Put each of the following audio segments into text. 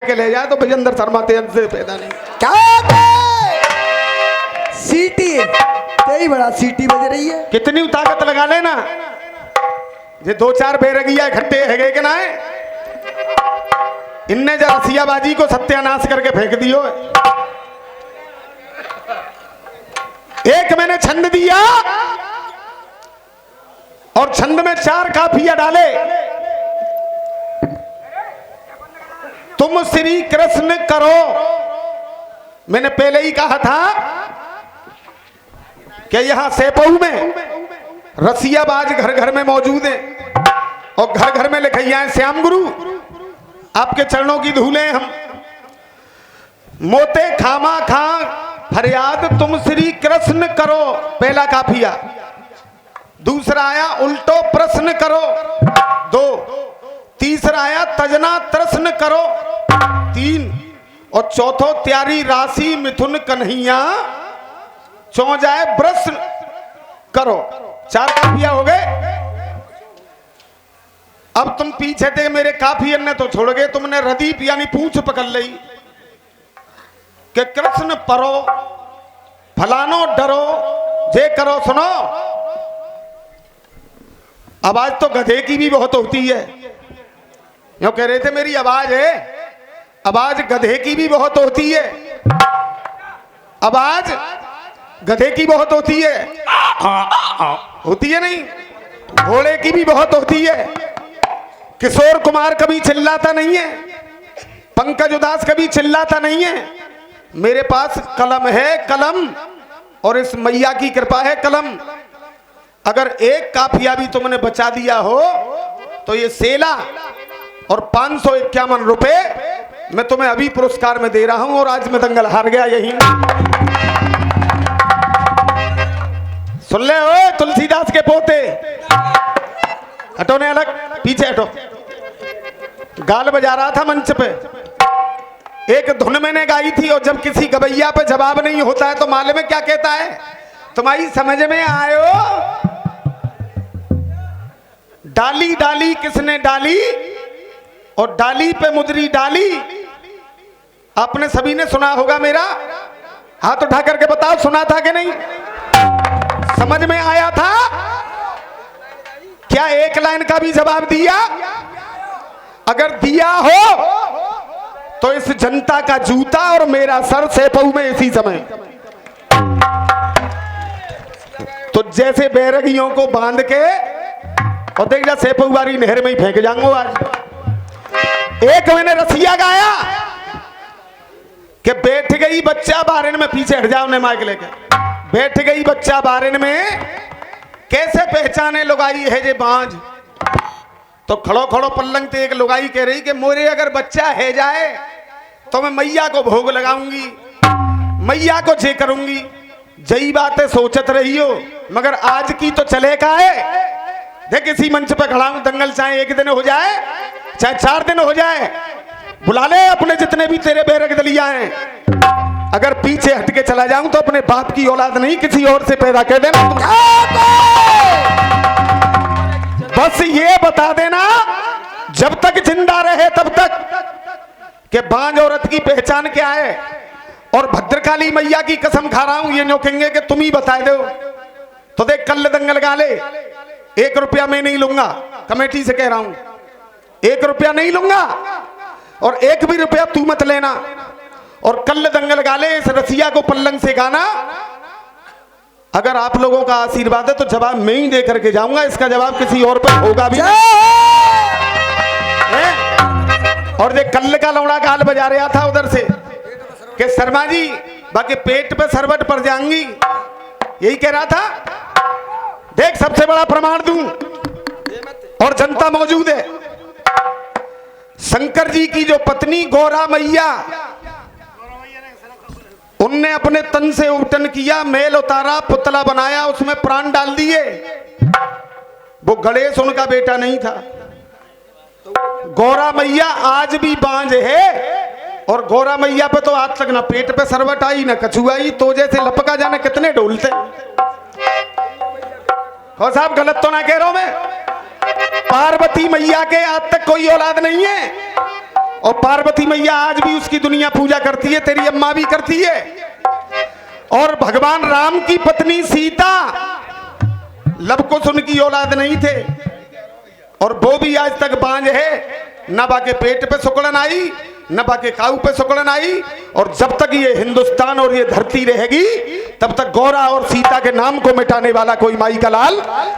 के ले जाए तो विजेंद्र शर्मा तेज से पैदा नहीं। क्या सीटी तेरी बड़ा सीटी बज रही है। कितनी ताकत लगा लेना, ये दो चार बेरगिया इकट्ठे है कि ना है, इनने जरा रसियाबाजी को सत्यानाश करके फेंक दियो। एक मैंने छंद दिया और छंद में 4 काफिया डाले। तुम श्री कृष्ण करो, मैंने पहले ही कहा था कि यहां सेपऊ में रसियाबाज घर घर में मौजूद है और घर घर में लिखैया है श्याम गुरु आपके चरणों की धूले हम। मोते खामा खा फरियाद तुम श्री कृष्ण करो, पहला काफिया। दूसरा आया उल्टो प्रश्न करो, 2। तीसरा आया तजना तृष्ण करो, 3। और चौथो त्यारी राशि मिथुन कन्हैया चौ जाए प्रश्न करो। 4 काफिया हो गए। अब तुम पीछे थे मेरे काफियन ने तो छोड़ गए, तुमने रदीप यानी पूंछ पकड़ ली कि कृष्ण परो फलानो डरो जे करो सुनो। आवाज तो गधे की भी बहुत होती है, यो कह रहे थे मेरी आवाज है, आवाज गधे की भी बहुत होती है, आवाज गधे की बहुत होती है, होती है नहीं, घोड़े की भी बहुत होती है। किशोर कुमार कभी चिल्लाता नहीं है, पंकज उदास कभी चिल्लाता नहीं है। मेरे पास कलम है, कलम, और इस मैया की कृपा है कलम। अगर एक काफिया भी तुमने बचा दिया हो तो ये सेला और 551 रुपए मैं तुम्हें अभी पुरस्कार में दे रहा हूं। और आज मैं दंगल हार गया यही। सुन ले ओए तुलसीदास के पोते, हटो ने अलग, पीछे हटो। गाल बजा रहा था मंच पे, एक धुन मैंने गाई थी और जब किसी गवैया पे जवाब नहीं होता है तो मालूम में क्या कहता है, तुम्हारी समझ में आयो। डाली डाली किसने डाली और डाली पे मुदरी डाली, आपने सभी ने सुना होगा। मेरा हाथ उठा करके बताओ सुना था कि नहीं, समझ में आया था क्या? एक लाइन का भी जवाब दिया? अगर दिया हो तो इस जनता का जूता और मेरा सर सेपऊ में इसी समय। तो जैसे बैरगियों को बांध के और देख जा सेपऊ वाली नहर में ही फेंक जाऊंगा आज। एक मैंने रसिया गाया कि बैठ गई बच्चा बारिन में, पीछे हट जाओ ने माइक लेके, बैठ गई बच्चा बारिन में कैसे पहचाने लुगाई है जे बांझ। तो खड़ो खड़ो पल्लंग ते एक लुगाई कह रही कि मोरे अगर बच्चा है जाए तो मैं मैया को भोग लगाऊंगी, मैया को जे करूंगी। जई बातें सोचत रही हो मगर आज की तो चले का है। देख इसी मंच पे खड़ा हूं, दंगल चाहे 1 दिन हो जाए चाहे 4 दिन हो जाए, बुला ले अपने जितने भी तेरे बेरग दलिया हैं। अगर पीछे हट के चला जाऊं तो अपने बाप की औलाद नहीं किसी और से पैदा कर देना। बस ये बता देना जब तक जिंदा रहे तब तक कि बांझ औरत की पहचान क्या है। और भद्रकाली मैया की कसम खा रहा हूं, ये नो कहेंगे कि तुम ही बता दो। तो देख कल दंगल गा ले, 1 रुपया मैं नहीं लूंगा, कमेटी से कह रहा हूं, 1 रुपया नहीं लूंगा और 1 भी रुपया तू मत लेना। और कल दंगल गा ले, इस रसिया को पल्लंग से गाना। अगर आप लोगों का आशीर्वाद है तो जवाब मैं ही दे करके जाऊंगा, इसका जवाब किसी और पर होगा भी और देख कल का लौड़ा गाल बजा रहा था उधर से कि शर्मा जी बाकी पेट पे सरबट पड़ जाएंगी, यही कह रहा था। देख सबसे बड़ा प्रमाण दूं और जनता मौजूद है, शंकर जी की जो पत्नी गौरा मैया, उनने अपने तन से उबटन किया, मैल उतारा, पुतला बनाया, उसमें प्राण डाल दिए। वो गणेश उनका बेटा नहीं था। गौरा मैया आज भी बांझ है और गौरा मैया पे तो आज तक ना पेट पे सरवट आई ना कछुआ आई, तो जैसे लपका जाने कितने ढोलते। और साहब गलत तो ना कह रहा हूं मैं, पार्वती मैया के आज तक कोई औलाद नहीं है और पार्वती मैया आज भी उसकी दुनिया पूजा करती है, तेरी अम्मा भी करती है। और भगवान राम की पत्नी सीता, लव कुश उनकी औलाद नहीं थे और वो भी आज तक बांझ है। न बाके पेट पे सुकड़न आई, न बाके काऊ पे सुकड़न आई। और जब तक ये हिंदुस्तान और ये धरती रहेगी तब तक गौरा और सीता के नाम को मिटाने वाला कोई माई का लाल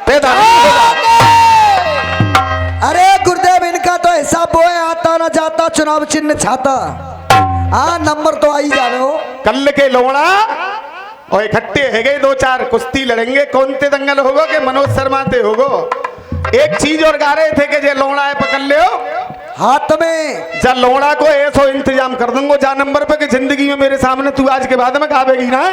पैदा नहीं होगा। अरे गुरुदेव, इनका तो हिसाब वो है, आता ना जाता चुनाव चिन्ह छाता। हाँ, नंबर तो आई जा रहे हो। कल के लोड़ा और इकट्ठे है गए, दो चार कुश्ती लड़ेंगे, कौन ते दंगल होगो के मनोज शर्मा ते होगो। एक चीज और गा रहे थे कि जे लोड़ा है पकड़ ले हाथ में। जा लोड़ा को ऐसो इंतजाम कर दूंगो जा नंबर पे कि जिंदगी में मेरे सामने तू आज के बाद में गावेगी ना।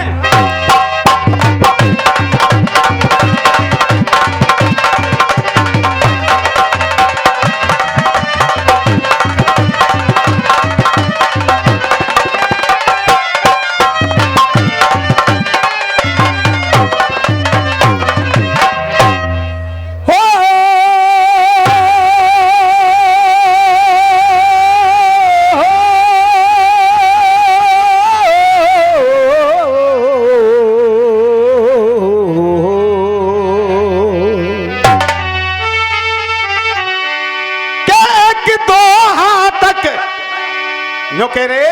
जो कह रहे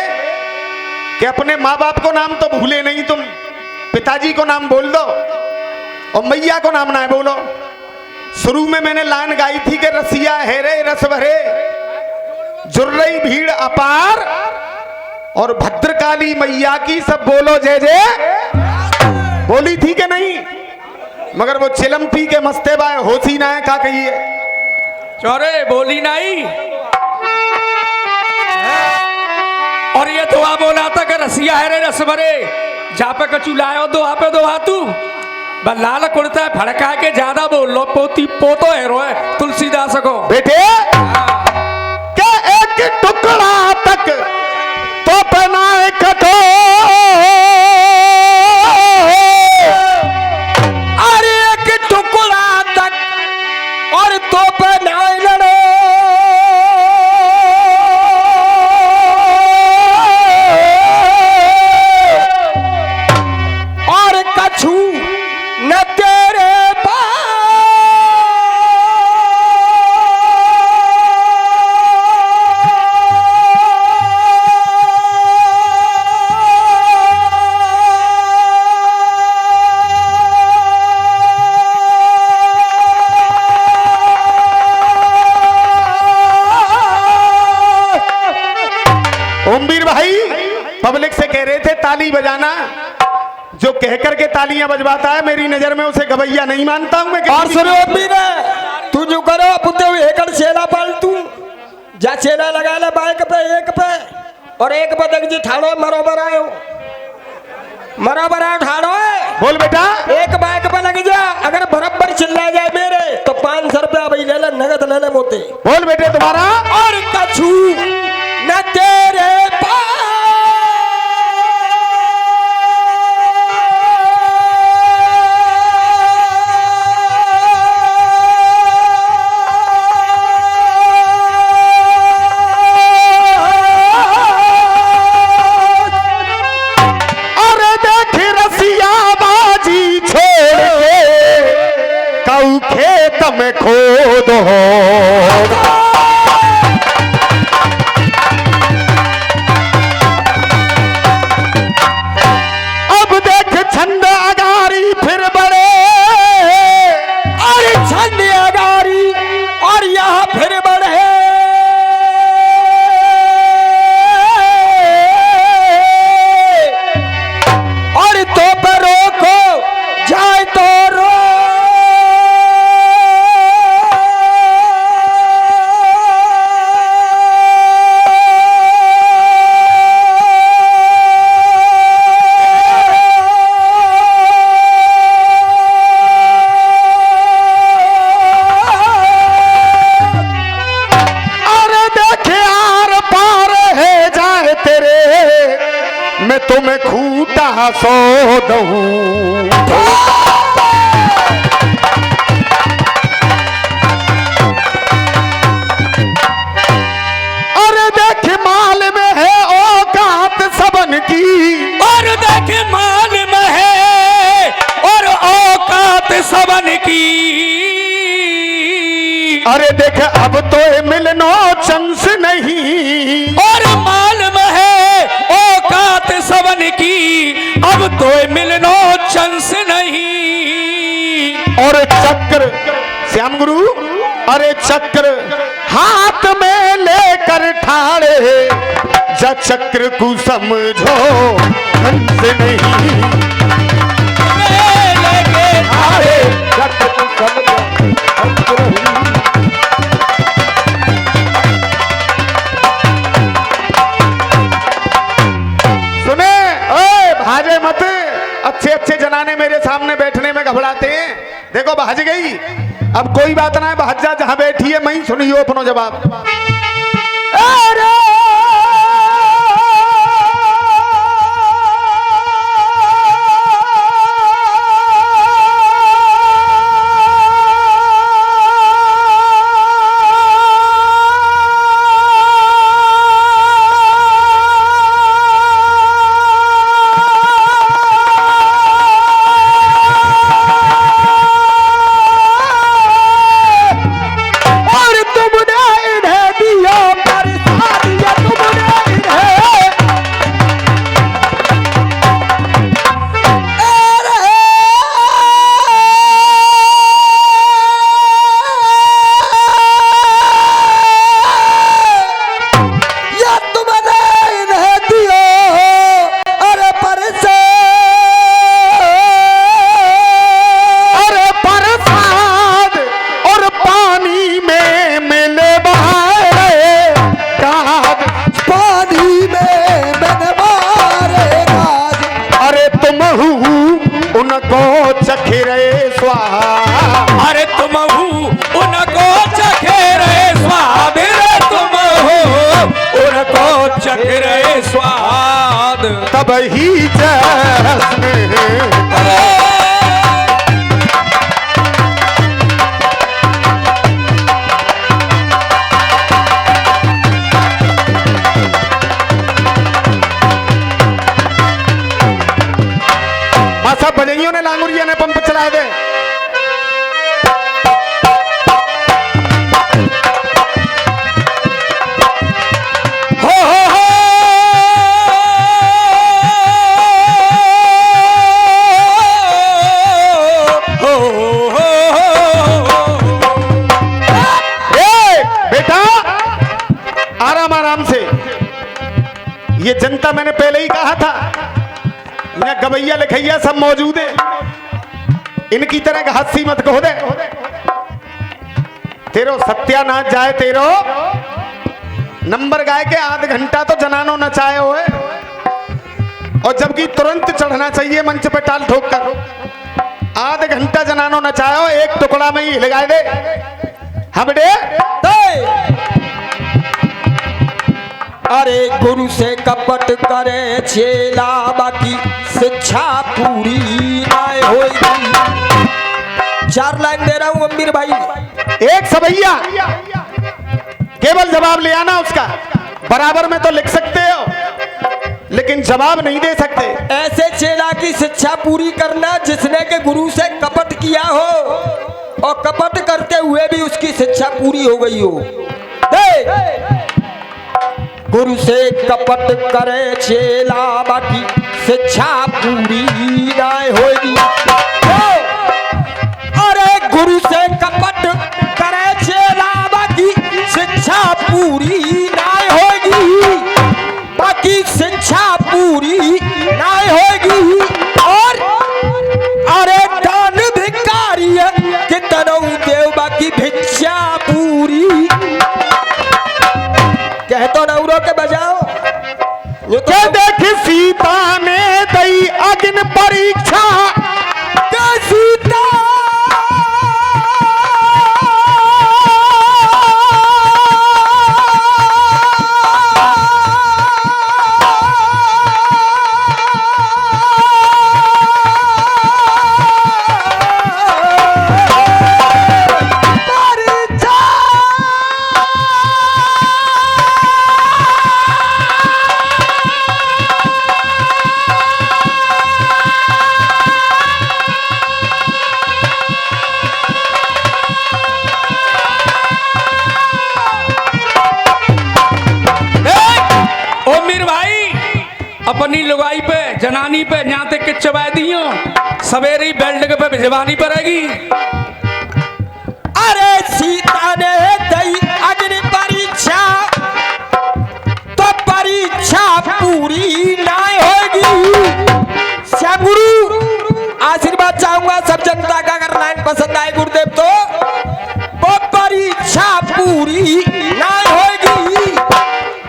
कि अपने माँ बाप को नाम तो भूले नहीं तुम, पिताजी को नाम बोल दो और मैया को नाम ना बोलो। शुरू में मैंने लाइन गाई थी कि रसिया है रे रस भरे, जुड़ रही भीड़ अपार, और भद्रकाली मैया की सब बोलो जय जय, बोली थी कि नहीं? मगर वो चिलम पी के मस्ते बाय होशी ना है, का कहिए चौरे बोली नहीं। और ये दुआ बोला था कि रसिया है रे रस भरे, जा पे कचू लायो दो पे दो हाथू बस लाल कुर्ता है फड़का के ज्यादा बोल लो, पोती पोतो है रोए तुलसीदास को बेटे क्या एक टुकड़ा तक तो बनाए कटो, अरे एक टुकड़ा तक और तो बनाए लड़ो, और कछू न तेरे ओमवीर भाई पब्लिक से कह रहे थे ताली बजाना, जो कह करके तालियां बजवाता है मेरी नजर में उसे गवैया नहीं मानता हूं मैं। और सुनो मीरा, तू जो करो पुते हुए एकड़ चेला पाल तू जा, चेला लगा ले बाइक पे एक पे और एक पे देख जी ठाड़ो बराबर आयो, बराबर आयो ठाड़ो है। बोल बेटा, एक बाइक पे लग जा, अगर बराबर चिल्ला जाए मेरे तो 500 रुपया भाई ले ले, नगद ले ले मोते। बोल बेटे तुम्हारा। और कछू न तेरे खेत में खोद हो, अब देख छंद अगारी फिर बड़े, अरे छंद अगारी और यहाँ फिर बढ़े, और तो पर रोको जाए तो रो, मैं तुम्हें खूटा सो दूं। अरे देख अरे देख अब तो मिलनो चंस नहीं, और मालूम है औकात सबन की, अब तो मिलनो चंस नहीं। और चक्र श्याम गुरु, अरे चक्र हाथ में लेकर ठाड़े, जा चक्र को समझो हंस नहीं, लेके अरे चक्र को समझो हंस नहीं। सुने ओए भाजे मत, अच्छे अच्छे जनाने मेरे सामने बैठने में घबराते हैं। देखो भाज गई, अब कोई बात ना है, भाज जा जहां बैठी है, मैं ही सुनियो अपनो जवाब। अरे अरे तुम उनको चखे रहे स्वाद, रे तुम हो उनको चख रहे स्वाद, तब ही जश्न सब बजइयों ने लांगुरिया ने पंप चलाए दे। बेटा आराम आराम से, ये जनता मैंने पहले ही कहा था, यहाँ गवैया लिखैया सब मौजूद है, इनकी तरह हंसी मत कहो दे, तेरो सत्यानाश जाए। तेरो नंबर गाय के आध घंटा तो जनानो नचाए हुए, और जबकि तुरंत चढ़ना चाहिए मंच पे टाल ठोक कर, आध घंटा जनानो नचाओ, एक टुकड़ा में ही हिल गाए दे। हाँ बेटे, अरे गुरु से कपट करे चेला, बाकी शिक्षा पूरी ना होगी। 4 लाइन दे रहा हूं अमीर भाई। एक सवैया केवल जवाब ले आना उसका, बराबर में तो लिख सकते हो लेकिन जवाब नहीं दे सकते। ऐसे चेला की शिक्षा पूरी करना जिसने के गुरु से कपट किया हो, और कपट करते हुए भी उसकी शिक्षा पूरी हो गई हो। गुरु से कपट करे चेला, बाकी शिक्षा पूरी ना होगी। अरे गुरु से कपट करे चेला, बाकी शिक्षा पूरी ना होगी, बाकी शिक्षा पूरी ना होगी। और अरे दान भिखारी कि तनऊ देव, बाकी भिक्षा पूरी। कह तो नौरों के बजाओ, ये देख सीता ने दई अग्नि परीक्षा, सीता अपनी लुगाई पे जनानी पे जाते के चबा दियो सवेरे बेल्ट पे भिजवानी पड़ेगी। अरे सीता ने दई अग्नि परीक्षा तो परीक्षा पूरी ना होगी। श्याम गुरु आशीर्वाद चाहूंगा सब जनता का, अगर लाइन पसंद आए गुरुदेव तो वो परीक्षा पूरी ना होगी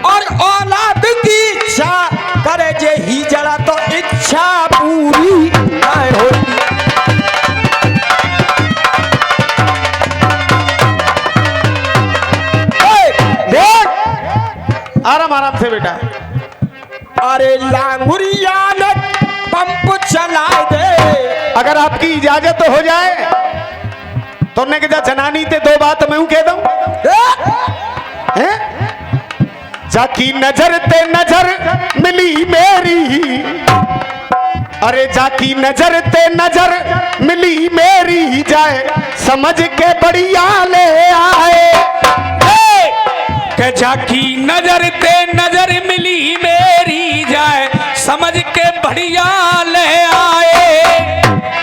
और औलाद की इच्छा करे जे ही जड़ा तो इच्छा पूरी ना होगी। आराम आराम से बेटा। अरे लांगुरिया ने पंप चला दे। अगर आपकी इजाजत हो जाए तो ने कहा जनानी ते दो बात मैं कह दूं हैं? जाकी नजर ते नजर मिली मेरी, अरे जाकी नजर ते नजर मिली मेरी, जाए समझ के बढ़िया ले आए। के जाकी नजर ते नजर मिली मेरी, जाए समझ के बढ़िया ले आए।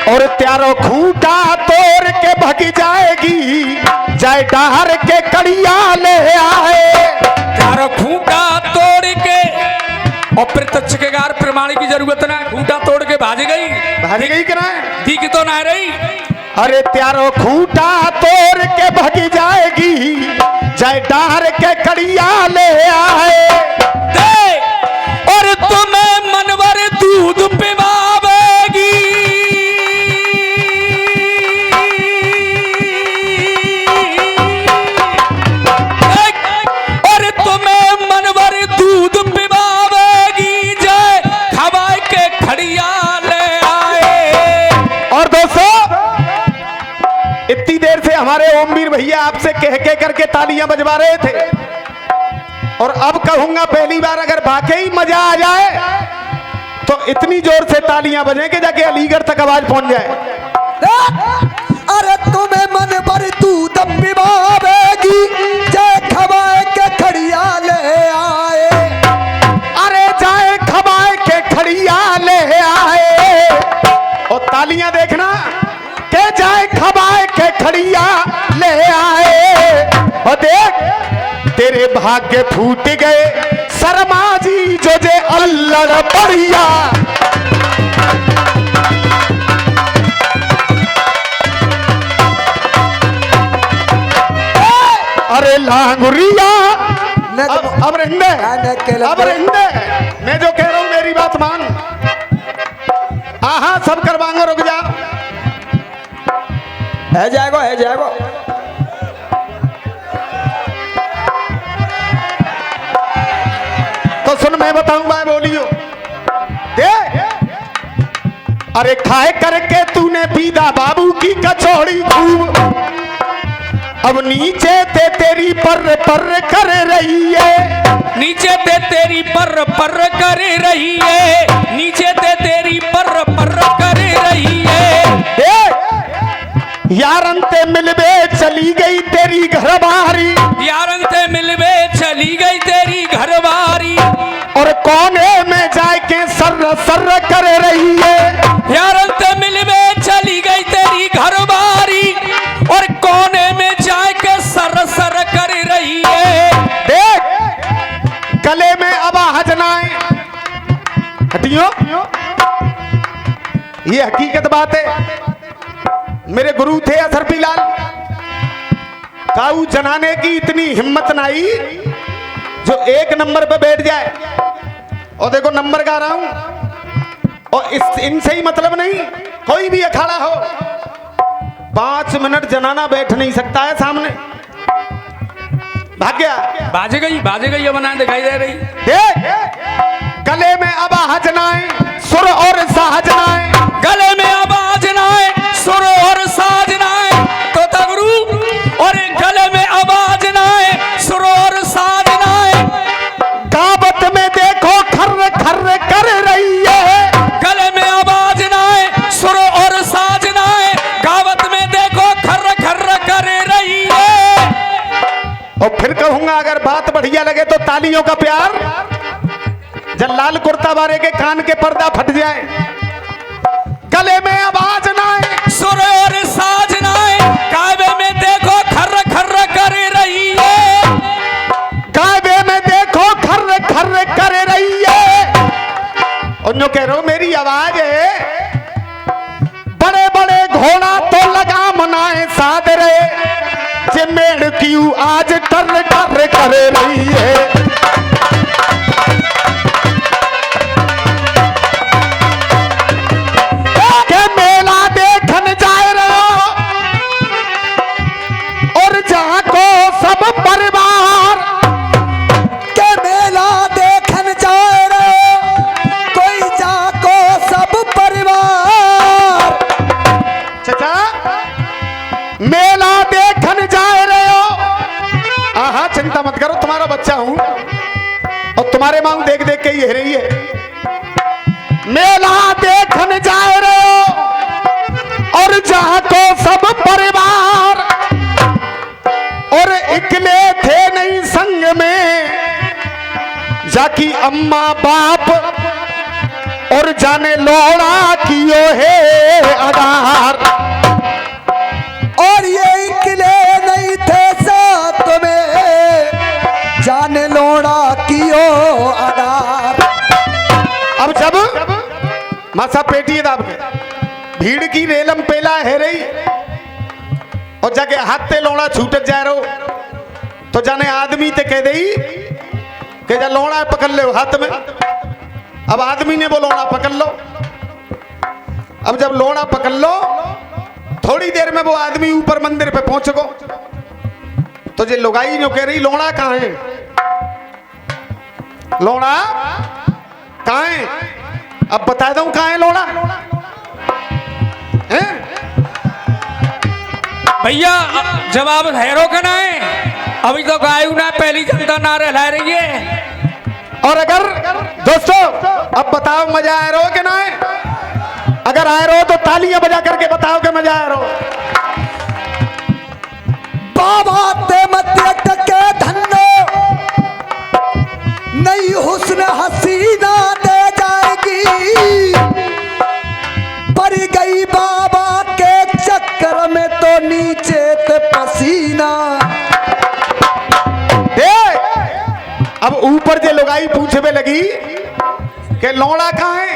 और त्यारो खूंटा तोड़ के भग जाएगी, जाए डहार के कड़िया ले आए। त्यारो खूंटा तोड़ के, और प्रत्यक्ष के गार प्रमाण की जरूरत ना, खूंटा तोड़ के भाज गई करा दिख तो ना रही। अरे त्यारो खूंटा तोड़ के भग जाएगी, जाए डहार के कड़िया ले आए। दे और तुम्हें मनवर दूध पिवावेगी, और तुम्हें मनवर दूध पिवावेगी, जाए खवाए के खड़िया ले आए। और दोस्तों इतनी देर से हमारे ओमवीर भैया आपसे कह के करके तालियां बजवा रहे थे, और अब कहूंगा पहली बार अगर वाकई मजा आ जाए तो इतनी जोर से तालियां बजें कि जाके अलीगढ़ तक आवाज पहुंच जाए। अरे तुम्हें मन भर दूध पिवावेगी, जय खवाए के खड़िया ले आए। अरे जाए खवाए के खड़िया ले आए। और तालियां देखना के जाए खवाए के खड़िया ले आए। और देख तेरे भाग्य फूट गए शर्मा जी जो जे अल्लड़ बढ़िया। अरे लांगुरिया अब रहने अब रहने, मैं जो कह रहा हूं मेरी बात मान। हाँ सब करवाऊंगा, रुक जा। है जाएगो है जाएगो। तो सुन मैं बताऊंगा, बोलियो दे। अरे खाए करके तूने पीदा बाबू की कचौड़ी खूब, अब नीचे ते तेरी पर कर रही है। नीचे ते तेरी पर कर रही है, नीचे ते तेरी पर कर रही है। यारन ते मिलवे चली गई तेरी घरवारी, यारन ते मिलवे चली गई तेरी घरवारी, और कोने में जाके सर कर रही है। यारन ते मिलवे चली गई तेरी घरवारी, और कोने में जाके सर कर रही है। देख गले में आवाज ना आए, हटियो, ये हकीकत बात है। मेरे गुरु थे असरफी लाल, काऊ जनाने की इतनी हिम्मत नहीं जो एक नंबर पे बैठ जाए। और देखो नंबर गा रहा हूं, और इनसे ही मतलब नहीं, कोई भी अखाड़ा हो 5 मिनट जनाना बैठ नहीं सकता है सामने। भाग्या बाज गई अब ना दिखाई दे रही। देख गले में आवाज ना आए, सुर और साज ना आए, गले में आवाज ना आए, सुर और साज ना आए, तो तगरू, और गले में आवाज ना आए, सुर और साज ना आए। गावत में देखो खर्र खर्र कर रही है। गले में आवाज ना आए, सुर और साज ना आए, गावत में देखो खर्र खर्र कर रही है। और फिर कहूंगा अगर बात बढ़िया लगे तो तालियों का प्यार जब लाल कुर्ता वाले के कान के पर्दा फट जाए, गले में आवाज ना आए, सुर और साज ना आए, काबे में देखो खर्र खर्र कर रही है, काबे में देखो खर्र खर्र कर रही है। और जो कह रहे हो मेरी आवाज है, बड़े बड़े घोड़ा तो लगा मनाए साध रहे, जे मेड़ क्यों आज टर्र टर्र कर रही है। के मेला देखन जाए रहो और जहां को सब परिवार, के मेला देखन जाए रहो कोई जाको सब परिवार। चाचा मेला देखन जाए रहे हो, आहा चिंता मत करो, तुम्हारा बच्चा हूं और तुम्हारे मांग देख देख के ये रही है। मेला देखन जाए रहे हो और जहां को सब परिवार, और इकले थे नहीं संग में जाकी अम्मा बाप, और जाने लोड़ा कियो है आधार। और ये इकले नहीं थे साथ में जाने लोड़ा कियो आधार। अब जब मासा पेटी दाब के भीड़ की रेलम पेला है रही और जाके हाथ ते लोड़ा छूटत जा रहो, तो जाने आदमी ते कह दई कि जा लोड़ा पकड़ ले हाथ में। अब आदमी ने वो लोड़ा पकड़ लो। अब जब लोड़ा पकड़ लो, थोड़ी देर में वो आदमी ऊपर मंदिर पे पहुंच गो, तो जे लुगाई जो कह रही लोड़ा कहाँ है, लोड़ा कहाँ है, अब बता दूं कहाँ है लोड़ा हैं? भैया जवाब हैरो का ना है, अभी तो गायू ना पहली जनता ना रह रही है। और अगर दोस्तों अब बताओ मजा आ रहा हो कि ना है? अगर आ रहा हो तो तालियां बजा करके बताओ कि मजा आ रहा हो। बाबा ते मध्य टके धन्नो नई हुस्न हसीना दे जाएगी, पड़ गई बाबा के चक्कर में तो नीचे ते पसीना। अब ऊपर जे लुगाई पूछवे लगी कि लौड़ा कहाँ है,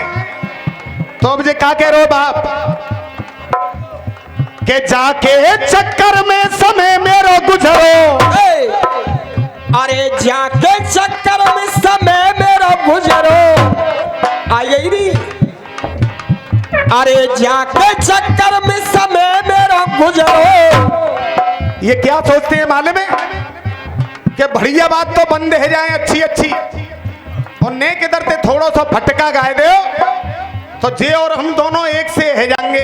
तो अब जे का कह रहे हो बाप के जाके चक्कर में समय मेरो गुजरो। अरे जाके चक्कर में समय मेरा गुजरो, आई नहीं। अरे जाके चक्कर में समय मेरा गुजरो। ये क्या सोचते हैं मालूम है कि बढ़िया बात तो बंद है जाए अच्छी अच्छी, और ने किधर ते थोड़ा सा फटका गाए दो तो जे और हम दोनों एक से है जाएंगे।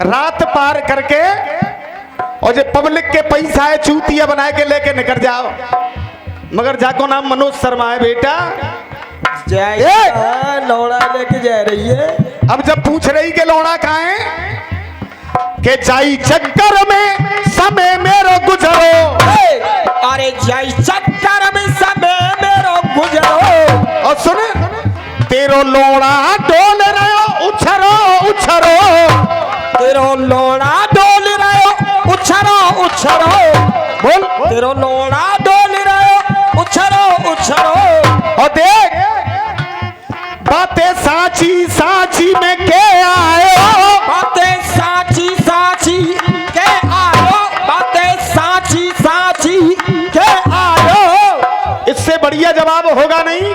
रात पार करके और जे पब्लिक के पैसा है चूतिया बना के लेके निकल जाओ, मगर जाको नाम मनोज शर्मा है बेटा। लौड़ा लेके जा रही है। अब जब पूछ रही कि लौड़ा कहाँ है, के जाई चक्कर में समय मेरो गुजरो। अरे जाई चक्कर में समय मेरो गुजरो। और सुन तेरो लोड़ा डोल रहो उछरो उछरो, तेरो लोड़ा डोल रहो उछरो उछरो। बोल तेरो लोड़ा डोल रहो उछरो उछरो। और देख बातें साची साची में के आयो, बातें साची साची के आयो, बातें साची साची के आयो। इससे बढ़िया जवाब होगा नहीं।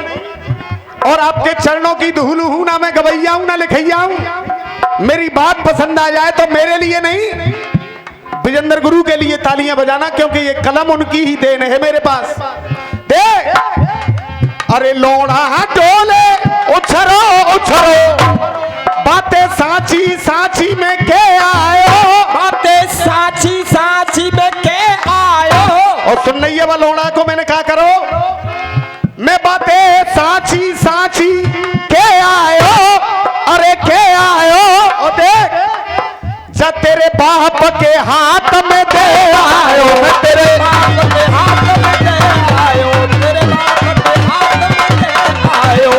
और आपके चरणों की धूल हूं ना मैं गवैया हूं ना लिखैया हूं। मेरी बात पसंद आ जाए तो मेरे लिए नहीं, विजेंद्र गुरु के लिए तालियां बजाना, क्योंकि ये कलम उनकी ही देन है मेरे पास। देख अरे लोड़ा डोले उछरो उछरो, बातें साची साची में के आयो, बातें साची साची में के आयो। और सुन नहीं है वो लोड़ा को मैंने कहा करो, मैं बातें साची साची के आयो, अरे के आयो। और देख जा तेरे बाप के हाथ में दे आयो, मैं तेरे बाप के हाथ में दे आयो, तेरे बाप के हाथ में दे आयो।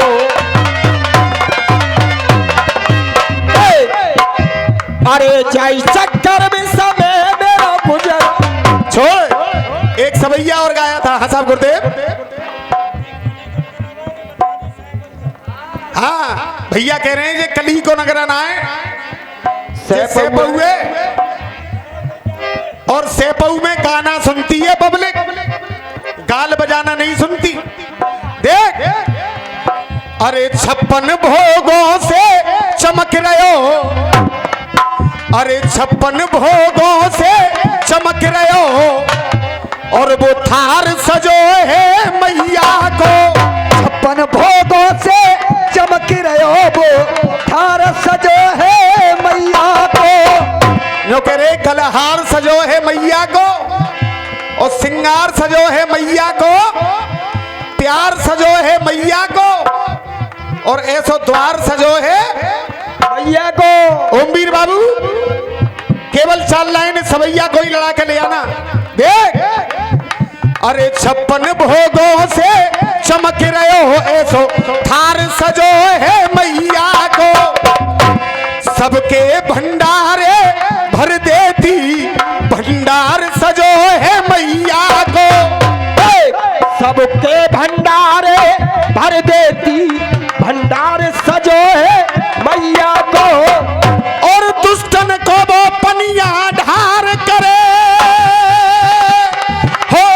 जाई चक्कर में समय मेरा गुजर। छोड़, एक सवैया और गाया था। हाँ साहब गुरुदेव। हाँ भैया कह रहे हैं ये कली को नगरा ना है सेपहुए, और सेपहू में गाना सुनती है पब्लिक, गाल बजाना नहीं सुनती। देख, अरे 56 भोगों से चमक रहे हो, अरे 56 भोगों से चमक रहे हो, और वो थार सजो है मैया को। 56 भोगों से चमक रहे हो, वो थार सजो है मैया को। जो कह रहे गलहार सजो है मैया को, और सिंगार सजो है मैया को, प्यार सजो है मैया को, और ऐसो द्वार सजो है मैया को। ओमवीर बाबू केवल 4 लाइन सवैया को ही लड़ा के ले आना। देख, अरे 56 भोगों से चमक रहे हो, ऐसो थार सजो है मैया को। सबके भंडारे भर देती, भंडार सजो है मैया को। सबके भंडारे भर देती, भंडार सजो है मैया को। और दुष्टन को वो पनिया ढार करे हो,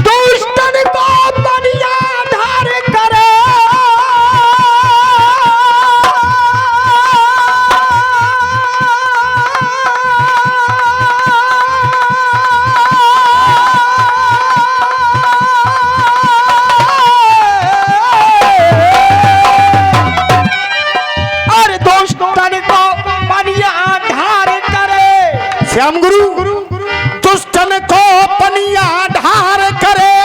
दुष्टन को पनिया ढार करे। और दुष्टन को पनिया ढार करे। श्याम गुरु, दुष्टन को पनिया ढार करे,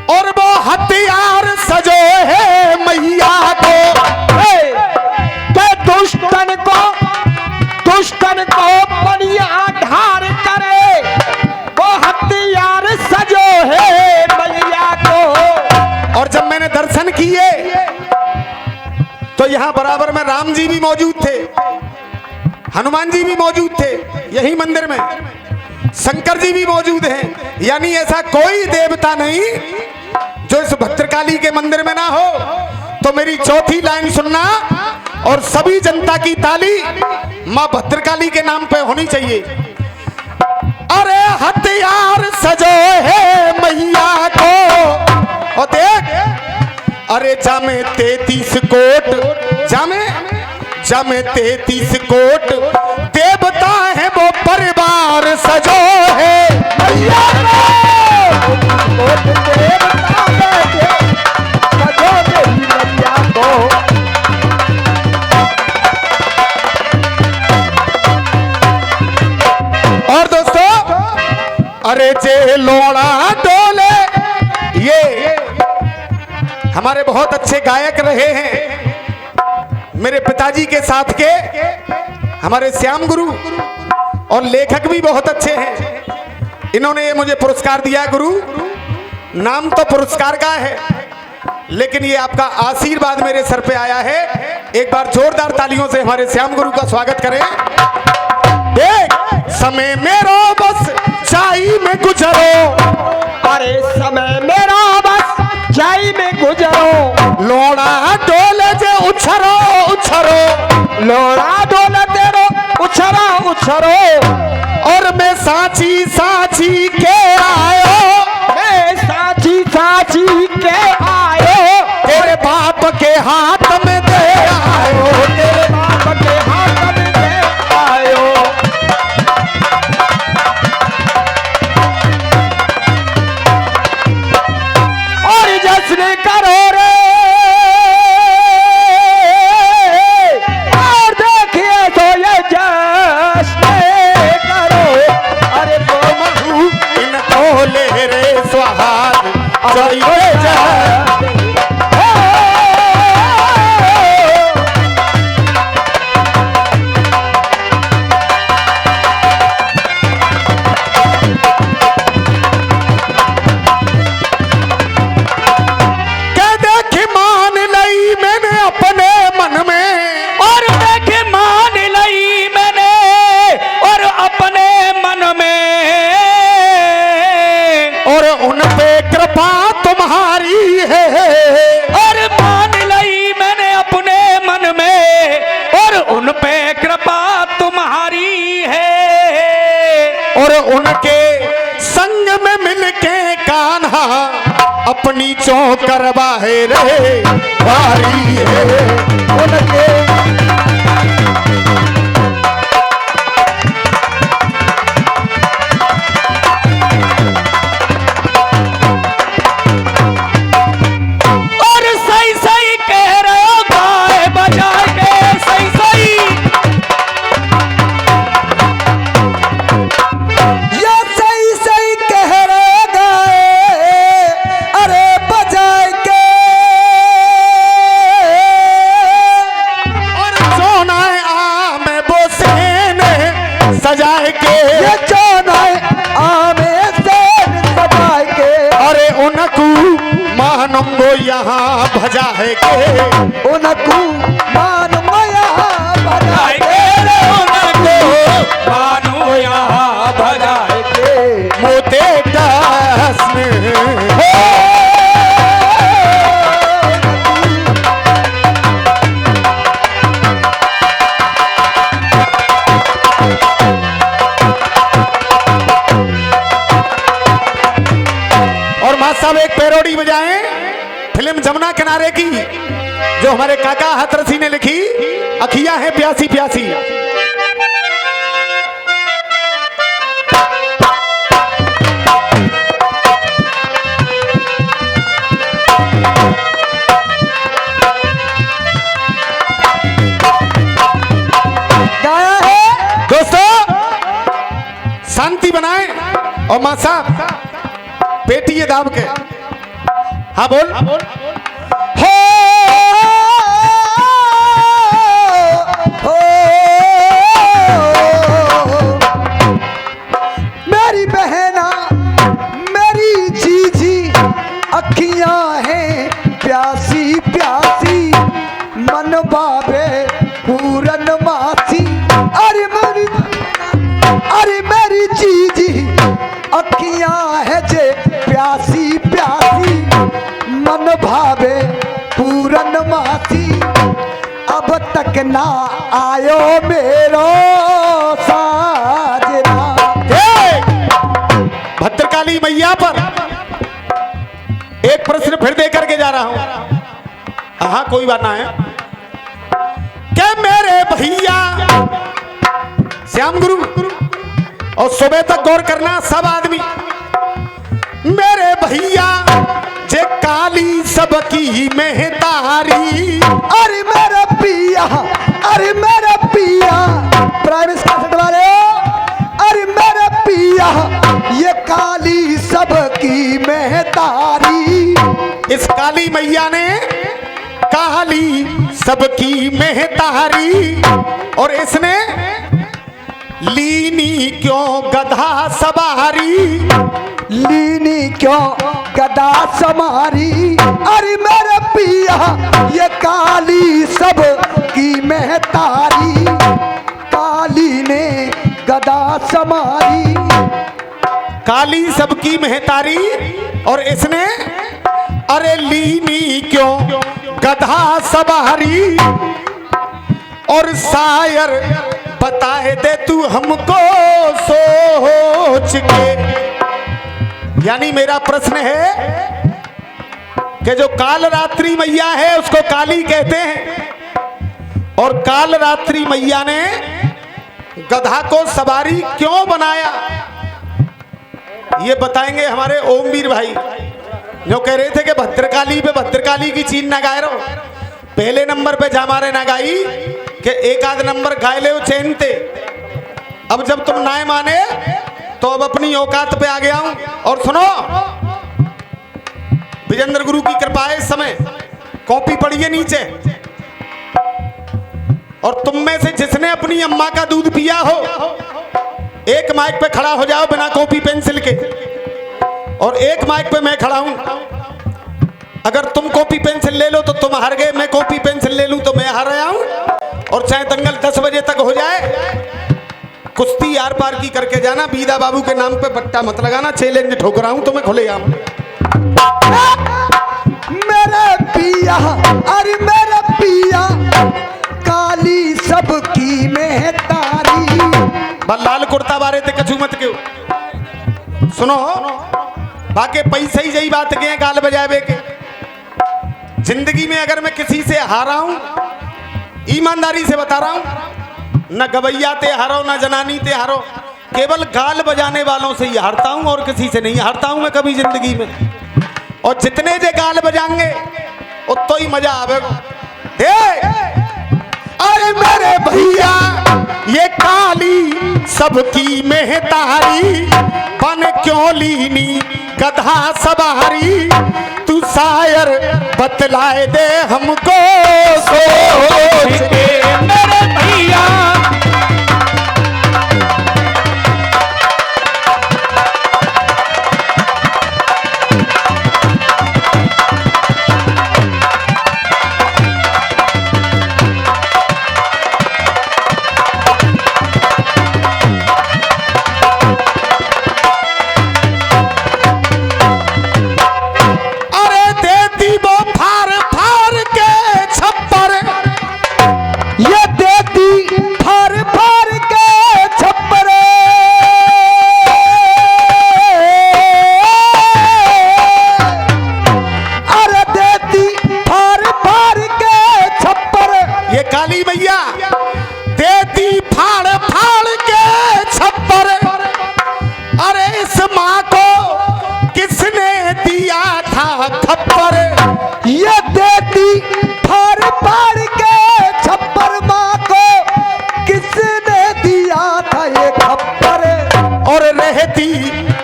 और वो हथियार सजो है मैया को। के दुष्टन को पनिया ढार करे, वो हथियार सजो है मैया को। और जब मैंने दर्शन किए तो यहाँ बराबर में राम जी भी मौजूद थे, हनुमान जी भी मौजूद थे यही मंदिर में, शंकर जी भी मौजूद हैं। यानी ऐसा कोई देवता नहीं जो इस भद्रकाली के मंदिर में ना हो। तो मेरी चौथी लाइन सुनना, और सभी जनता की ताली मां भद्रकाली के नाम पे होनी चाहिए। अरे हथियार सजो है मैया को, और देख, अरे जामे 33 कोट, जामे 33 कोट, देवता है वो परिवार सजो है मैया और दोस्तों, अरे जे लोड़ा डोले, ये हमारे बहुत अच्छे गायक रहे हैं मेरे पिताजी के साथ के, हमारे श्याम गुरु, और लेखक भी बहुत अच्छे हैं। इन्होंने ये मुझे पुरस्कार दिया। गुरु, नाम तो पुरस्कार का है, लेकिन ये आपका आशीर्वाद मेरे सर पे आया है। एक बार जोरदार तालियों से हमारे श्याम गुरु का स्वागत करें। देख, समय मेरो बस चाई में गुजरो, अरे समय मेरा बस चाई में गुजरो। लोड़ा डोले जे उछरो उछरो, लोड़ा डोले तेरो उछरो उछरो। और मैं साची साची के आयो, मैं साची साची के आयो, तेरे बाप के हाथ में दे आयो, तेरे बाप के हाथ में दे आयो। और जश्न करो रे, और देखिए तो ये जश्न करो। अरे मधु इनको ले रे सुहाग चढ़िए जा। के देख मान लई मैंने अपने उन पे कृपा तुम्हारी है। और मान लई मैंने अपने मन में, और उन पे कृपा तुम्हारी है। और उनके संग में मिलके कान्हा अपनी चौकर बाहर बारी है। उनके और सही सही कह रहे हो गाए बजा के, सही सही ये सही सही कह रहे गाए, अरे बजाए के। और सोनाए आम बोसेन सजाए के। ये चौनाए आमे से बजाए के। अरे उनको मानमो यहाँ भजा है के। उनको मान मया बजाए के। उनको मानो यहाँ भगाए के। मोते दास में और मां साहब एक पैरोडी बजाएं फिल्म जमुना किनारे की, जो हमारे काका हथरसी ने लिखी, अखियां है प्यासी प्यासी। गाया है। दोस्तों शांति बनाएं। और मां साहब पेटी ये दाब के, हाँ बोल। हो मेरी बहना मेरी जीजी अखियां हैं प्यासी प्यासी, मन बाबे पूरन मासी। अरे मेरी जीजी अखियां है जे प्यासी प्यासी, मन भावे पूरन मासी। अब तक ना आयो मेरो साजना। भद्रकाली मैया पर एक प्रश्न फिर दे करके जा रहा हूं। हाँ कोई बात ना है। क्या मेरे भैया श्याम गुरु, और सुबह तक गौर करना सब आदमी, मेरे भैया जे काली सबकी मेहतारी। अरे मेरा पिया, अरे मेरा पिया, प्राइवेट कैसेट वाले, अरे मेरा पिया ये काली सबकी मेहतारी। इस काली मैया ने काली सबकी मेहतारी, और इसने लीनी क्यों गधा सवारी। लीनी क्यों गदा समारी। अरे मेरा पिया ये काली सब की मेहतारी, काली ने गदा समारी। काली सबकी मेहतारी, और इसने अरे लीनी क्यों गधा सवारी। और शायर बताए दे तू हमको सोच के। यानी मेरा प्रश्न है कि जो काल रात्रि मैया है उसको काली कहते हैं, और काल रात्रि मैया ने गधा को सवारी क्यों बनाया, ये बताएंगे हमारे ओमवीर भाई, जो कह रहे थे कि भद्रकाली पे भद्रकाली की चीन ना गाए रहो। पहले नंबर पे जामारे ना गाई कि एक आध नंबर गाए ले चैन थे। अब जब तुम ना माने तो अब अपनी औकात पे आ गया हूं। और सुनो, विजेंद्र गुरु की कृपा है, इस समय कॉपी पढ़िए नीचे, और तुम में से जिसने अपनी अम्मा का दूध पिया हो, एक माइक पे खड़ा हो जाओ बिना कॉपी पेंसिल के, और एक माइक पे मैं खड़ा हूं। अगर तुम कॉपी पेंसिल ले लो तो तुम हार गए, मैं कॉपी पेंसिल ले लूं तो मैं हार रहा हूं। और चाहे दंगल 10 बजे तक हो जाए, कुश्ती आर पार की करके जाना, बीदा बाबू के नाम पे बट्टा मत लगाना, चैलेंज ठोक रहा हूं तुम्हें खुलेआम। मेरे पिया, अरे मेरे पिया काली सबकी में तारी। बस लाल कुर्ता बारे ते कछु मत क्यों सुनो, बाकी पैसे ही यही बात के गाल बजावे के। जिंदगी में अगर मैं किसी से हारा हूं, ईमानदारी से बता रहा हूं, न गवैया ते हारो न जनानी ते हारो, केवल गाल बजाने वालों से ही हारता हूं और किसी से नहीं हारता हूं मैं कभी जिंदगी में। और जितने जे गाल बजाएंगे उतो ही मजा आवेगा। अरे मेरे भैया ये काली सबकी मेहतारी, बन क्यों लीनी गधा सवारी, तू शायर बतलाए दे हमको सोच के मेरे भैया।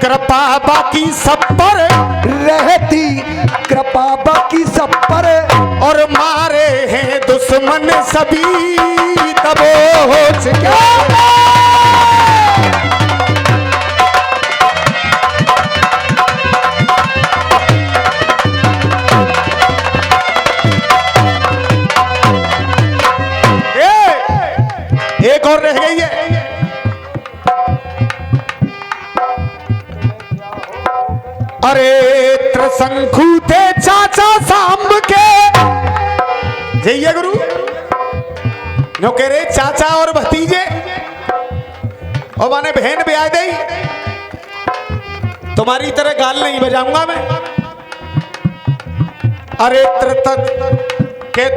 कृपा बाकी सब पर, रहती कृपा बाकी सब पर, और मारे हैं दुश्मन सभी दबोच के। एक और रह गई है। अरे त्रिशंकु थे चाचा सांब के, जय गुरु जो कह रहे चाचा और भतीजे और माने बहन ब्याह दे, तुम्हारी तरह गाल नहीं बजाऊंगा मैं। अरे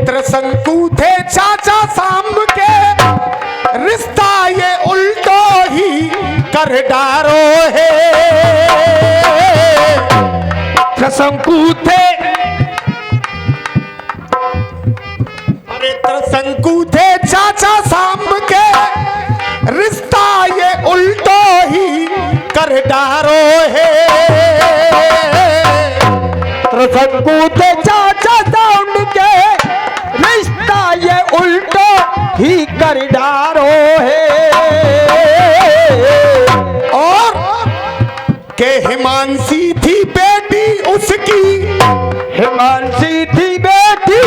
त्रिशंकु थे चाचा सांब के, रिश्ता ये उल्टो ही कर डारो है। त्रिशंकु थे, अरे त्रिशंकु थे चाचा सांब के, रिश्ता ये उल्टो ही कर डारो है। त्रिशंकु थे चाचा सांब के, रिश्ता ये उल्टो ही कर डारो है। और के हिमांशी थी बेटी उसकी, हिमांशी थी बेटी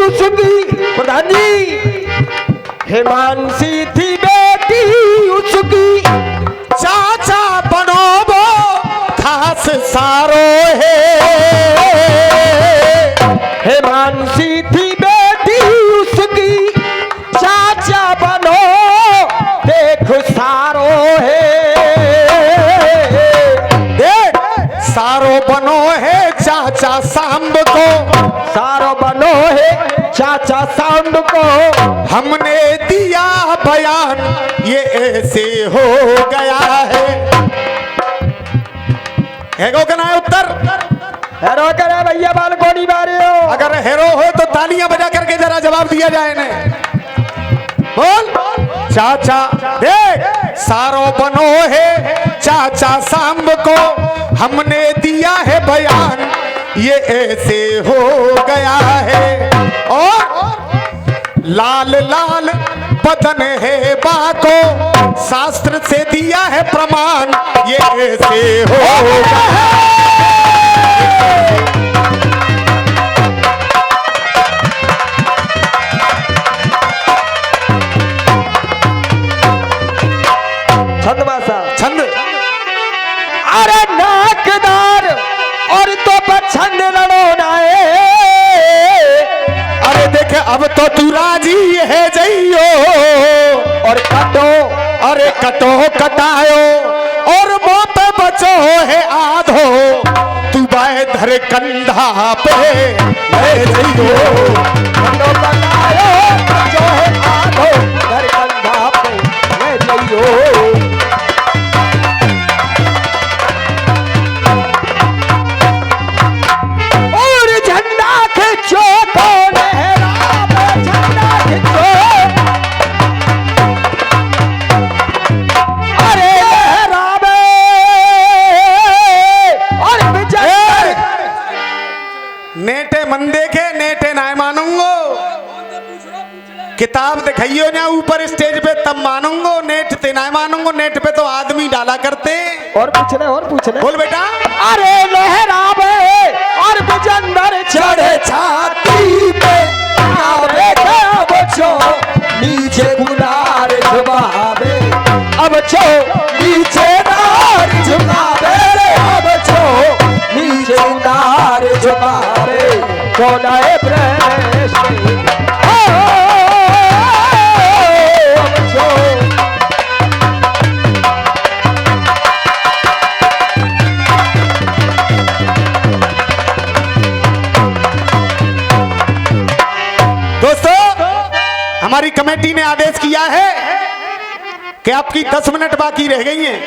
उसकी, प्रधान जी हिमांशी थी बेटी उसकी, चाचा बनो वो खास सारो है। हिमांशी थी बेटी उसकी, चाचा बनो देख सारो है। सारो बनो है चाचा सांब को, सारो बनो है चाचा सांब को, हमने दिया बयान ये ऐसे हो गया है। गो का ना उत्तर हेरो करे भैया बाल गोली मारे हो। अगर हेरो हो तो तालियां बजा करके जरा जवाब दिया जाए ने। बोल चाचा देख, सारो बनो है चाचा सांब को, हमने दिया है बयान ये ऐसे हो गया है। और लाल लाल बदन है बाको, शास्त्र से दिया है प्रमाण ये ऐसे हो गया है। तो पसंद लड़ो नाए। अरे देख अब तो तू राजी है जइयो और कटो अरे कटो कटायो और मौत बचो है आधो तू बाय धर कंधा पे ले जइयो कटो कटायो जो है आधो घर कंधा पे ले जइयो। और झंडा खिंचो तो लहरावे झंडा खिंचो। अरे लहरावे और विजय नेटे मन देखे नेटे ना मानूंगो किताब दिखाइयो ना ऊपर स्टेज पे तब मानूंगो नेट ते ना मानूंगो नेट पे तो आदमी डाला करते। और पूछ ले बोल बेटा। अरे लहरावे और विजंदर चढ़े छाती पे आवे अब छो नीचे गुनार झुकावे अब छो नीचे नार झुकावे अब छो नीचे नार झुकावे कौन है प्रेस अब छो। दोस्तों हमारी कमेटी ने आदेश किया है कि आपकी 10 मिनट बाकी रह गई हैं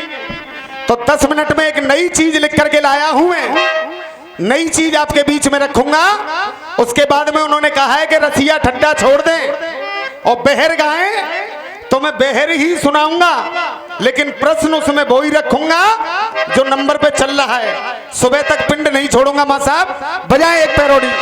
तो 10 मिनट में एक नई चीज लिख करके लाया हूं मैं। नई चीज आपके बीच में रखूंगा। उसके बाद में उन्होंने कहा है कि रसिया ठड्डा छोड़ दें और बेहर गाएं तो मैं बेहर ही सुनाऊंगा लेकिन प्रश्न उसमें वो ही रखूंगा जो नंबर पे चल रहा है। सुबह तक पिंड नहीं छोड़ूंगा। मां साहब बजाएं एक पैरोडी।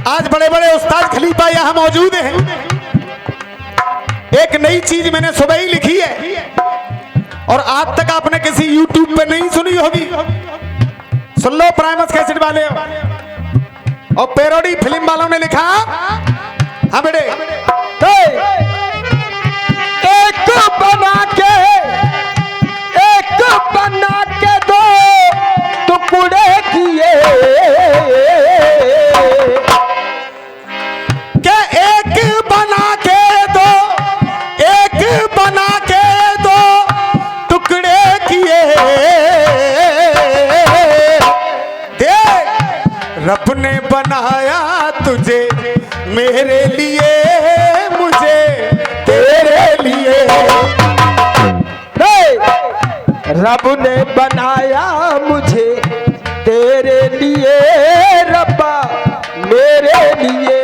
आज बड़े बड़े उस्ताद खलीफा यहाँ मौजूद हैं। एक नई चीज मैंने सुबह ही लिखी है और आज तक आपने किसी YouTube पे नहीं सुनी होगी। सुन लो प्राइमस कैसेट वाले और पैरोडी फिल्म वालों ने लिखा। हाँ बेटे एक बना के दो टुकड़े किए क्या एक बना के दो टुकड़े किए देख रब ने बनाया तुझे मेरे लिए मुझे तेरे लिए। रब ने बनाया मुझे तेरे लिए रब्बा मेरे लिए।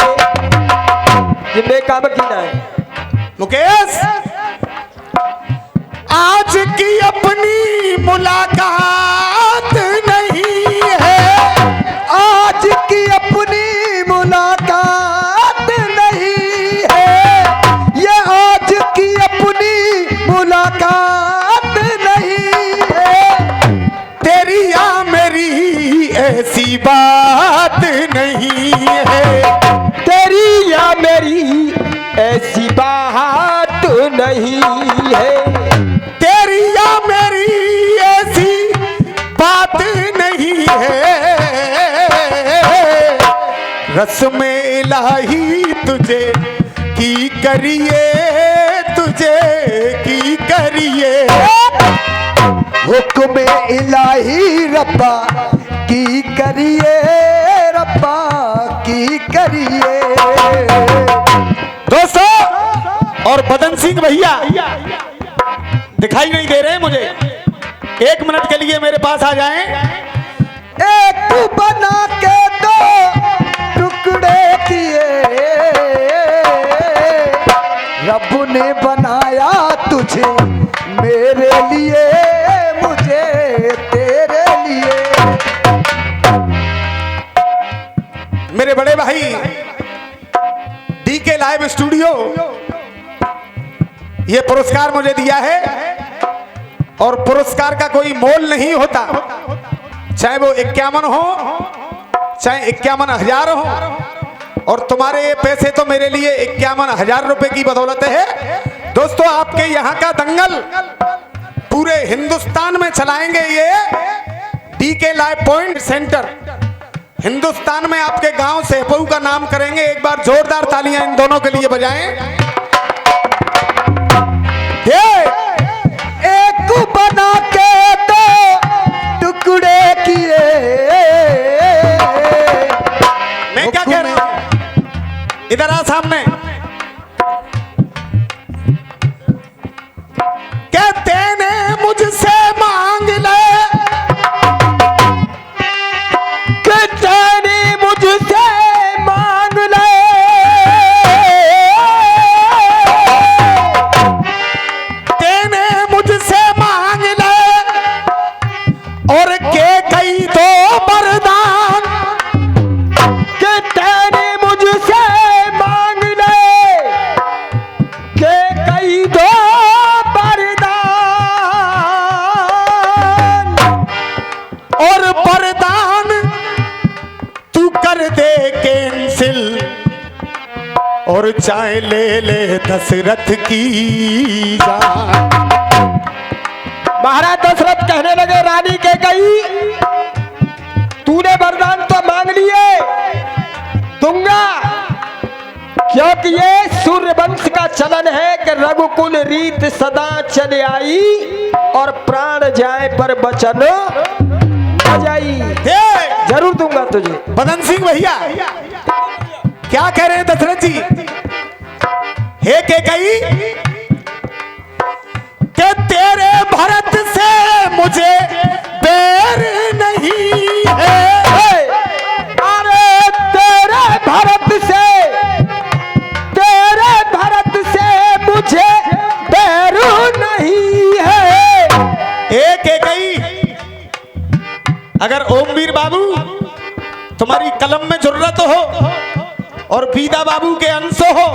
जिन्हें काम किया है मुकेश आज की अपनी मुलाकात नहीं है। आज की अपनी मुलाकात नहीं है। ये आज की अपनी मुलाकात नहीं है। तेरी या मेरी ऐसी बात नहीं है। तेरी या मेरी ऐसी बात नहीं है। तेरी या मेरी ऐसी बात नहीं है। रस्म इलाही तुझे की करिए तुझे की करिए। हुक्म इलाही रब्बा की करिए रब्बा की करिए। दोस्तों और बदन सिंह भैया दिखाई नहीं दे रहे हैं मुझे। 1 मिनट के लिए मेरे पास आ जाएं। एक बना के दो टुकड़े किए रब ने बनाया तुझे मेरे लिए मुझे तेरे लिए। मेरे बड़े भाई DK डीके लाइव स्टूडियो ये पुरस्कार मुझे दिया है, और पुरस्कार का कोई मोल नहीं होता, चाहे वो 51 हो चाहे 51,000 हो, और तुम्हारे ये पैसे तो मेरे लिए 51,000 रुपए की बदौलत है। दोस्तों, आपके यहाँ का दंगल पूरे हिंदुस्तान में चलाएंगे ये DK live point centre. Hindustan में आपके गांव सेपऊ का नाम करेंगे। एक बार जोरदार तालियां इन दोनों के लिए बजाएं। एक बना के दो टुकड़े किए। मैं क्या कह रहा हूं, इधर आ सामने। कहते ने मुझसे मांग ले, मुझसे मांग ले, तेने मुझसे मांग ले, और के कई दो वरदान। कि तेने मुझसे मांग ले, कि कई दो वरदान, और वरदान तू कर दे कैंसिल, और चाहे ले ले दशरथ की जान। महाराज दशरथ कहने लगे रानी के कही, तूने वरदान तो मांग लिए, दूंगा, क्योंकि ये सूर्यवंश का चलन है कि रघुकुल रीत सदा चले आई, और प्राण जाए पर बचन न जाई। जरूर दूंगा तुझे। बदन सिंह भैया क्या कह रहे हैं दशरथ जी? हे के कही कि तेरे भरत से मुझे बैर नहीं है। अरे तेरे भरत से मुझे बैर नहीं है। एक कही, अगर ओमवीर बाबू तुम्हारी कलम में जरूरत हो और बीदा बाबू के अंश हो,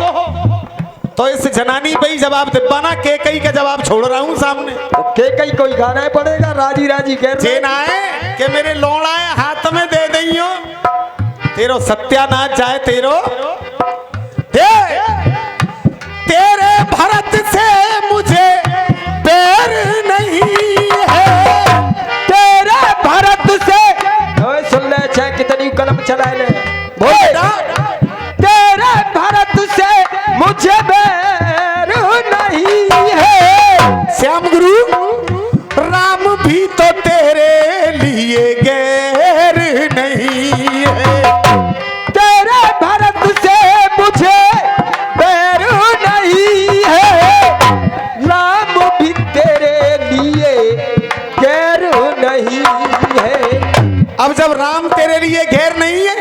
तो इस जनानी पे ही जवाब दिब्बाना। के कई का जवाब छोड़ रहा हूं सामने। तो के कई कोई गाना ही पड़ेगा, राजी राजी कह रहे। जेना है कि मेरे लौड़ाए हाथ में दे दइयो, तेरो सत्यानाश जाए तेरो। तेरे भरत से मुझे बैर नहीं है। तेरे भरत से सुन ले, चाहे कितनी कलम चलाए ले, बोले तेरे भरत से मुझे बैर नहीं है। श्याम गुरु, राम भी तो तेरे लिए गैर नहीं है। तेरे भरत से मुझे बैर नहीं है, राम भी तेरे लिए गैर नहीं है। अब जब राम तेरे लिए गैर नहीं है,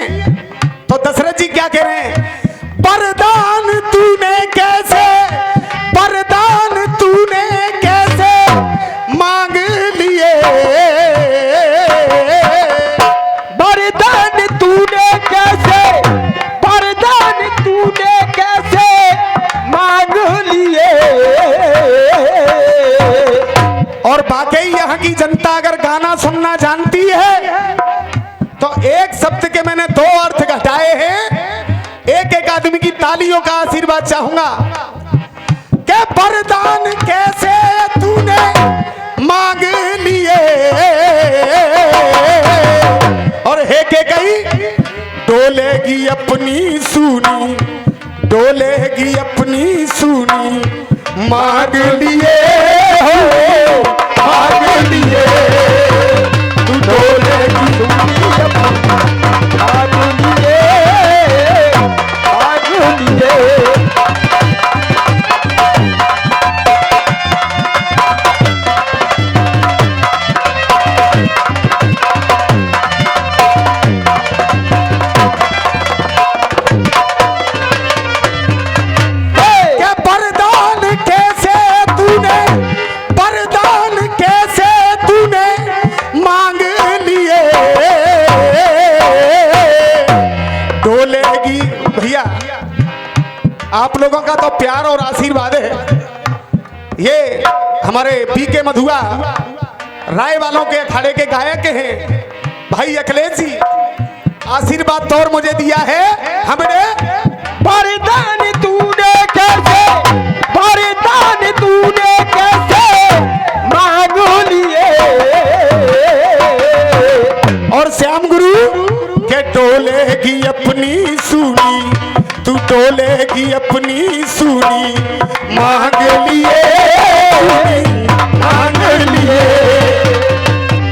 तो दशरथ जी क्या कह रहे हैं? वरदान तूने कैसे, वरदान तूने कैसे मांग लिए। वरदान तूने कैसे, वरदान तूने कैसे मांग लिए। और वाकई यहाँ की जनता अगर गाना सुनना जानती है, तो एक शब्द के मैंने दो अर्थ घटाए हैं। एक एक आदमी की तालियों का आशीर्वाद चाहूंगा कि वरदान कैसे तूने मांग लिए, और हे के कही डोलेगी अपनी सूनी, डोलेगी अपनी सूनी मांग लिए हो, मांग लिए तू डोलेगी मांग लिए। आप लोगों का तो प्यार और आशीर्वाद है। ये हमारे पीके मधुआ राय वालों के अखाड़े के गायक हैं भाई अखिलेश जी, आशीर्वाद तौर मुझे दिया है हमने। वरदान तूने कैसे, वरदान तूने कैसे मांग लिए। और श्याम गुरु के डोलेगी अपनी सूनी, तू डोलेगी अपनी सूनी, मांग लिए मांग लिए।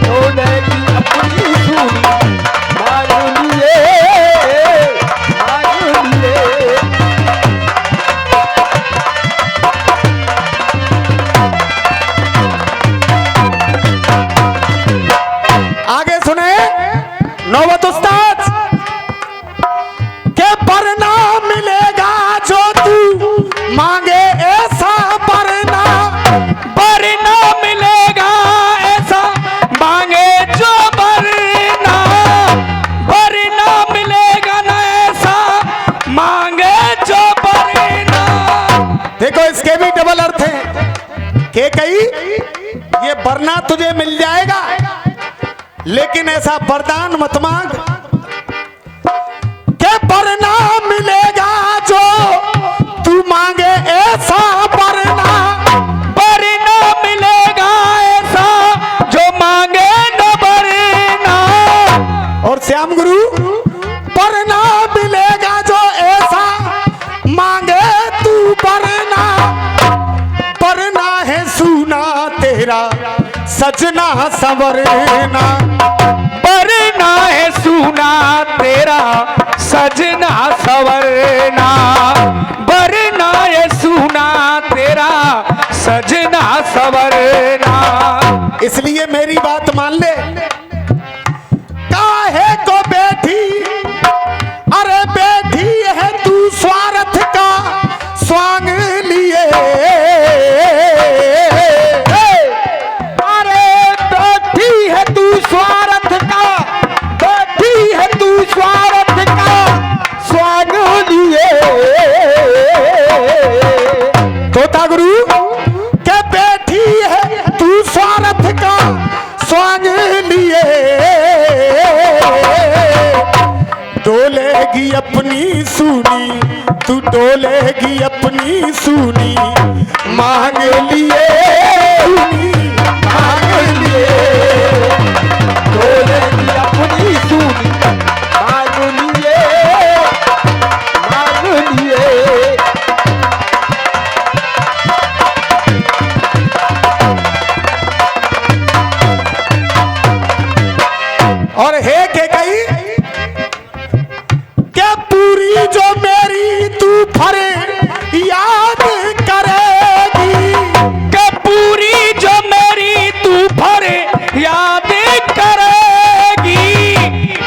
डोलेगी अपनी सूनी, मांग लिए, मांग लिए। आगे सुने नौबत उस्ताद के वरना मिलेगा जो तू मांगे ऐसा वरना, वरना मिलेगा ऐसा मांगे जो वरना, वरना मिलेगा ना ऐसा मांगे जो वरना। देखो इसके भी डबल अर्थ हैं के कई ये वरना तुझे मिल जाएगा लेकिन ऐसा वरदान मत मांग के वरना मिलेगा जो तू मांगे ऐसा वरना, वरना मिलेगा ऐसा जो मांगे न वरना। और श्याम गुरु वरना मिलेगा जो ऐसा मांगे तू वरना, वरना है सुना तेरा सजना संवरना, वरना है सुना तेरा सजना सवरना, वरना है सुना तेरा सजना सवरना। इसलिए मेरी बात मान ले, काहे को बैठी, अरे बैठी है तू स्वार्थ का स्वांग लिए। बैठी है तू स्वार्थ का, बैठी है तू स्वार्थ का स्वांग लिए। तोता गुरु के बैठी है तू स्वार्थ का स्वांग लिए, डोलेगी अपनी सूनी, तू डोलेगी अपनी सूनी, मांग लिए मांग लिए। डोलेगी अपनी सूनी, मांग लिए, मांग लिए। और है के कई क्या पूरी जो मेरी तू फरे याद करेगी, के पूरी जो मेरी तू भरे याद करेगी,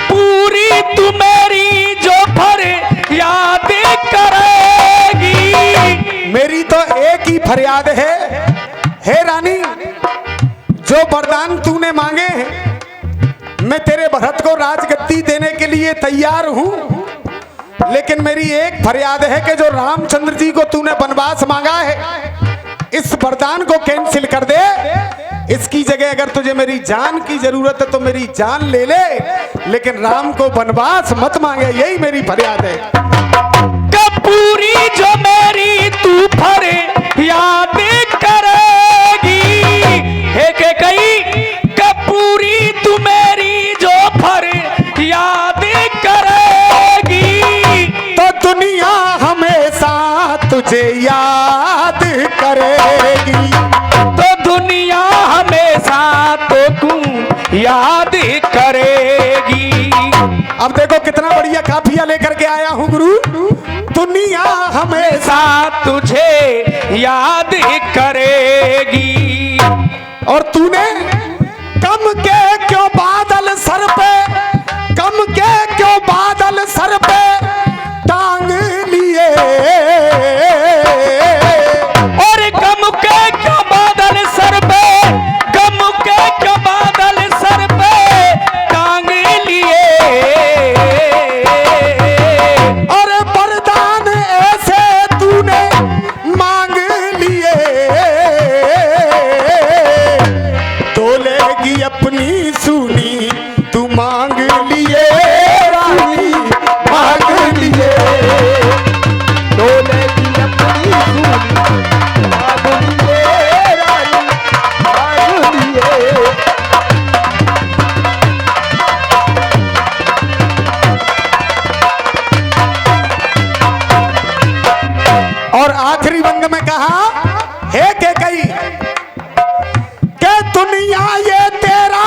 पूरी तू मेरी जो भरे याद करेगी। मेरी तो एक ही फरियाद है रानी, जो वरदान तूने मांगे हैं मैं तेरे भरत को राजगद्दी देने के लिए तैयार हूं, लेकिन मेरी एक फरियाद है कि जो रामचंद्र जी को तूने वनवास मांगा है इस वरदान को कैंसिल कर दे। इसकी जगह अगर तुझे मेरी जान की जरूरत है तो मेरी जान ले ले, लेकिन राम को वनवास मत मांगे, यही मेरी फरियाद है। पूरी जो मेरी तू भरे याद करेगी, है के कई पूरी तू मेरी जो भरे याद करेगी, तो दुनिया हमेशा तुझे याद करेगी, तो दुनिया हमेशा तो तू याद करेगी। अब देखो कितना बढ़िया काफिया लेकर के आया हूँ गुरु। दुनिया हमेशा तुझे याद करेगी। और तूने कम के क्यों बादल सर पे, कम के क्यों बादल सर पे टांग लिए, और गम के क्यों बादल सर पे, गम के क्यों बादल सर पे टांग लिए। और वरदान ऐसे तू आखिरी बंग में कहा हे कैकई के दुनिया ये तेरा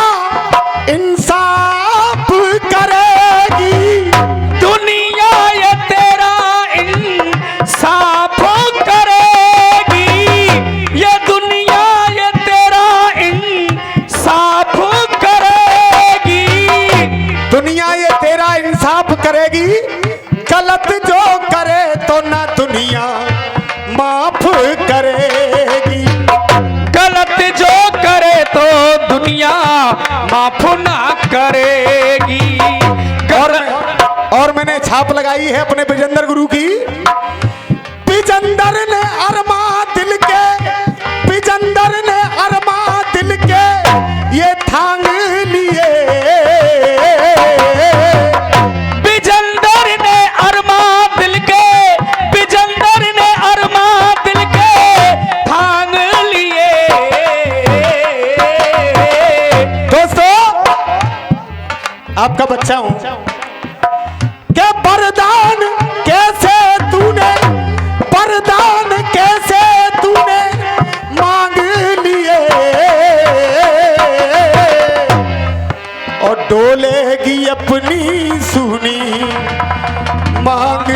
इंसाफ करेगी, दुनिया ये तेरा इंसाफ करेगी, ये दुनिया ये तेरा इंसाफ करेगी। दुनिया ये तेरा इंसाफ करेगी, गलत जो करे तो ना दुनिया माफ करेगी, गलत जो करे तो दुनिया माफ ना करेगी। और मैंने छाप लगाई है अपने विजेंद्र गुरु की, विजेंद्र ने अरमा दिल के, विजेंद्र ने अरमा दिल के ये थांग लिए, विजेंद्र ने अरमा दिल के, विजेंद्र ने अरमा दिल के थांग लिए। दोस्तों आपका बच्चा हूं के वरदान कैसे तूने, वरदान कैसे तूने मांग लिए, और डोलेगी अपनी सुनी मांग